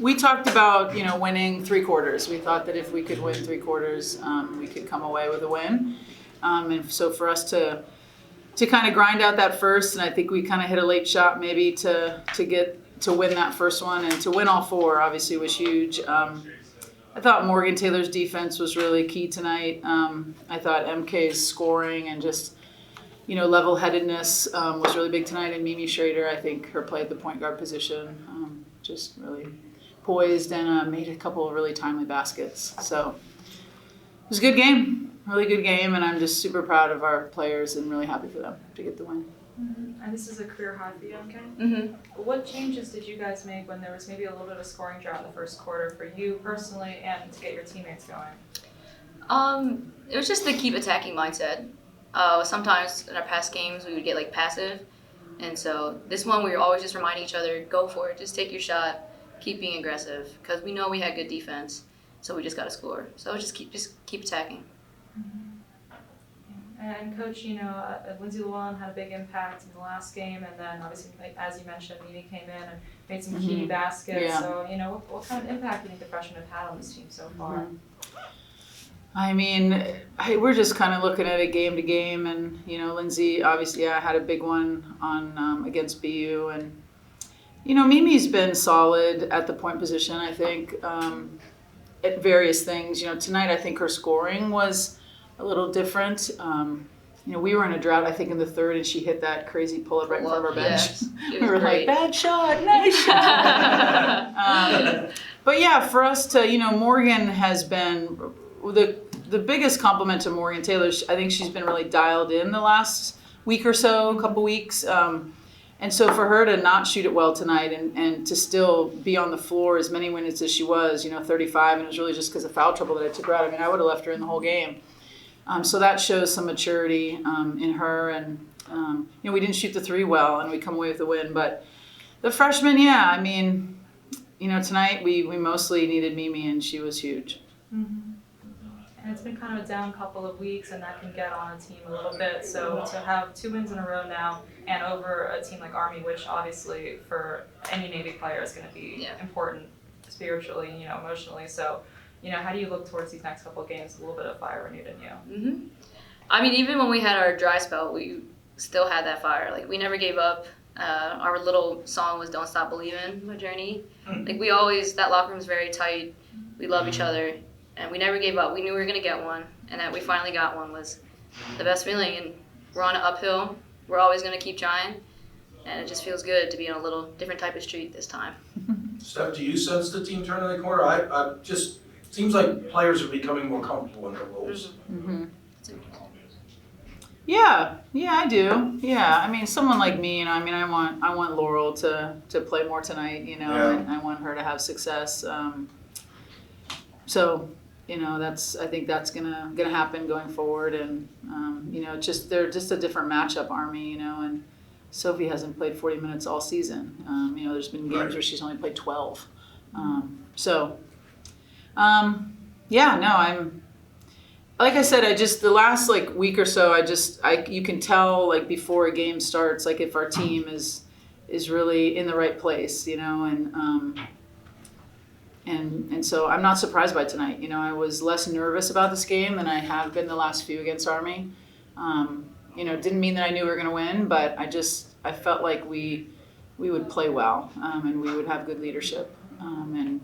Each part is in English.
We talked about, winning 3 quarters. We thought that if we could win 3 quarters, we could come away with a win. And so for us to kind of grind out that first, and I think we kind of hit a late shot maybe to win that first one, and to win all 4 obviously was huge. I thought Morgan Taylor's defense was really key tonight. I thought MK's scoring and just level-headedness was really big tonight. And Mimi Schrader, I think her play at the point guard position, just really poised and made a couple of really timely baskets. So it was a good game, really good game, and I'm just super proud of our players and really happy for them to get the win. Mm-hmm. And this is a career high for you, okay? Mm-hmm. What changes did you guys make when there was maybe a little bit of a scoring drought in the first quarter for you personally and to get your teammates going? It was just the keep attacking mindset. Sometimes in our past games we would get passive, and so this one we were always just reminding each other, go for it, just take your shot, keep being aggressive, because we know we had good defense, so we just got to score. So just keep attacking. Mm-hmm. And Coach, Lindsay Llewellyn had a big impact in the last game, and then obviously, as you mentioned, Mimi came in and made some key baskets. Yeah. So, what kind of impact do you think the freshmen have had on this team so far? I mean, we're just kind of looking at it game to game, and Lindsay obviously had a big one on against BU, and Mimi's been solid at the point position. I think at various things. Tonight I think her scoring was a little different. We were in a drought, I think, in the third, and she hit that crazy pull-up right in front of our bench. Yes, we were great. bad shot, nice shot. But yeah, for us to, Morgan has been the biggest compliment to Morgan Taylor. I think she's been really dialed in the last week or so, couple weeks. And so for her to not shoot it well tonight and to still be on the floor as many minutes as she was, 35, and it was really just because of foul trouble that I took her out. I mean, I would have left her in the whole game. So that shows some maturity in her. And, we didn't shoot the 3 well, and we come away with a win. But the freshmen, tonight we mostly needed Mimi, and she was huge. Mm-hmm. And it's been kind of a down couple of weeks, and that can get on a team a little bit. So to have 2 wins in a row now and over a team like Army, which obviously for any Navy player is going to be important spiritually, emotionally. So, how do you look towards these next couple of games? A little bit of fire renewed in you. Mm-hmm. I mean, even when we had our dry spell, we still had that fire. We never gave up. Our little song was "Don't Stop Believing" by Journey. We always, that locker room's very tight. We love each other. And we never gave up. We knew we were going to get one. And that we finally got one was the best feeling. And we're on an uphill. We're always going to keep trying. And it just feels good to be on a little different type of street this time. Steph, do you sense the team turning the corner? I just seems like players are becoming more comfortable in their roles. Mm-hmm. Yeah, I do. Yeah, I mean, someone like me, I want Laurel to play more tonight, and I want her to have success. So, I think that's gonna happen going forward, and they're just a different matchup, Army, and Sophie hasn't played 40 minutes all season. There's been games where she's only played 12. I'm. Like I said, the last week or so, you can tell before a game starts if our team is really in the right place, and so I'm not surprised by tonight. I was less nervous about this game than I have been the last few against Army. Didn't mean that I knew we were going to win, but I felt like we would play well, and we would have good leadership, and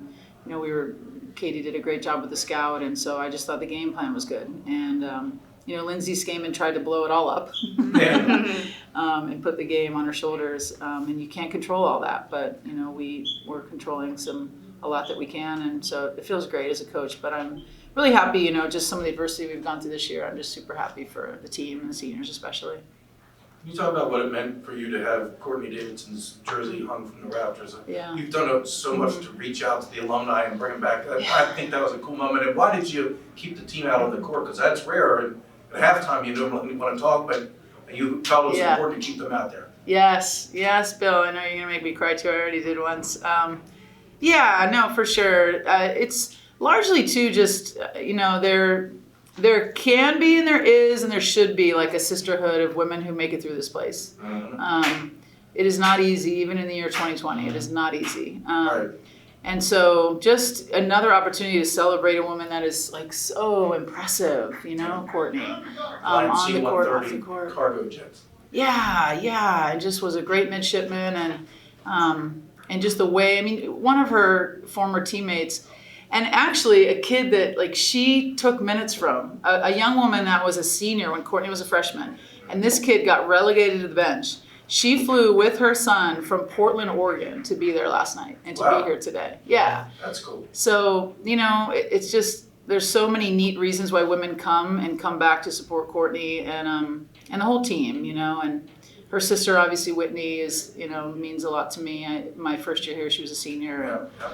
Katie did a great job with the scout, and so I just thought the game plan was good. And Lindsay came and tried to blow it all up, and put the game on her shoulders. And you can't control all that, but we're controlling a lot that we can, and so it feels great as a coach. But I'm really happy, just some of the adversity we've gone through this year. I'm just super happy for the team and the seniors especially. Can you talk about what it meant for you to have Courtney Davidson's jersey hung from the rafters? Yeah. You've done so much to reach out to the alumni and bring them back. I think that was a cool moment. And why did you keep the team out on the court? Because that's rare. And at halftime, you don't really want to talk, but you felt it was important to keep them out there. Yes, Bill. I know you're going to make me cry too. I already did once. No, for sure. It's largely too just, there can be and there is and there should be a sisterhood of women who make it through this place. It is not easy, even in the year 2020. It is not easy. Right. And so just another opportunity to celebrate a woman that is like so impressive, you know, Courtney. On the court, off the C-130 court. cargo jets. Yeah, and just was a great midshipman, and just the way, I mean, one of her former teammates, and actually a kid that like she took minutes from, a young woman that was a senior when Courtney was a freshman, and this kid got relegated to the bench. She flew with her son from Portland, Oregon to be there last night and to Wow. be here today. Yeah. That's cool. So, you know, it's just, there's so many neat reasons why women come back to support Courtney and the whole team, you know, and her sister, obviously Whitney, is, you know, means a lot to me. My first year here, she was a senior. And Yeah.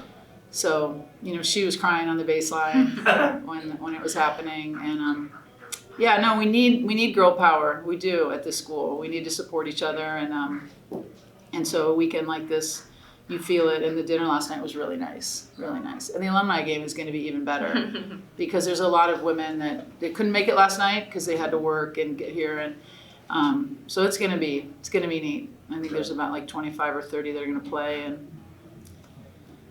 so, you know, she was crying on the baseline when it was happening. And yeah, no, we need girl power. We do at this school. We need to support each other. And so a weekend like this, you feel it. And the dinner last night was really nice, really nice. And the alumni game is going to be even better because there's a lot of women that they couldn't make it last night because they had to work and get here. And so it's going to be neat. I think there's about like 25 or 30 that are going to play. And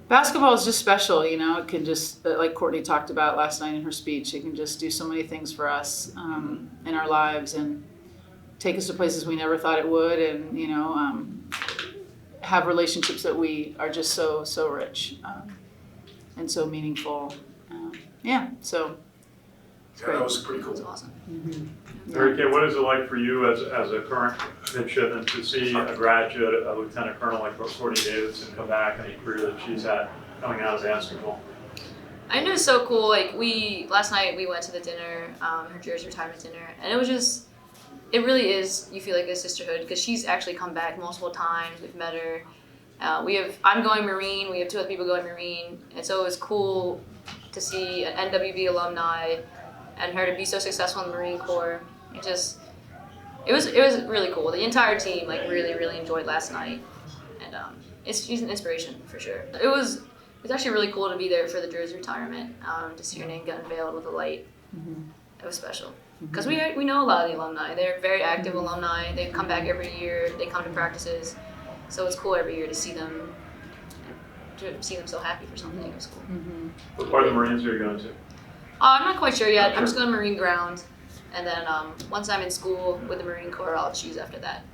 basketball is just special, you know. It can just, like Courtney talked about last night in her speech, it can just do so many things for us in our lives and take us to places we never thought it would, and you know, have relationships that we are just so rich and so meaningful. Yeah, so it's great. That was pretty That's cool. awesome. Mary Kate, what is it like for you as a current midshipman to see a graduate, a lieutenant colonel like Courtney Davidson come back and the career that she's had coming out of basketball? I know it's so cool. Like last night we went to the dinner, her jersey retirement dinner, and it was just, it really is, you feel like a sisterhood because she's actually come back multiple times. We've met her. I'm going Marine. We have 2 other people going Marine, and so it was cool to see an NWB alumni and her to be so successful in the Marine Corps. It was really cool. The entire team like really enjoyed last night, and she's an inspiration for sure. It's actually really cool to be there for the jersey retirement, to see your name get unveiled with a light. It was special because we know a lot of the alumni. They're very active alumni. They come back every year. They come to practices, so it's cool every year to see them so happy for something. It was cool. What part of the Marines are you going to? I'm not quite sure yet. I'm just going to Marine ground, and then once I'm in school with the Marine Corps, I'll choose after that.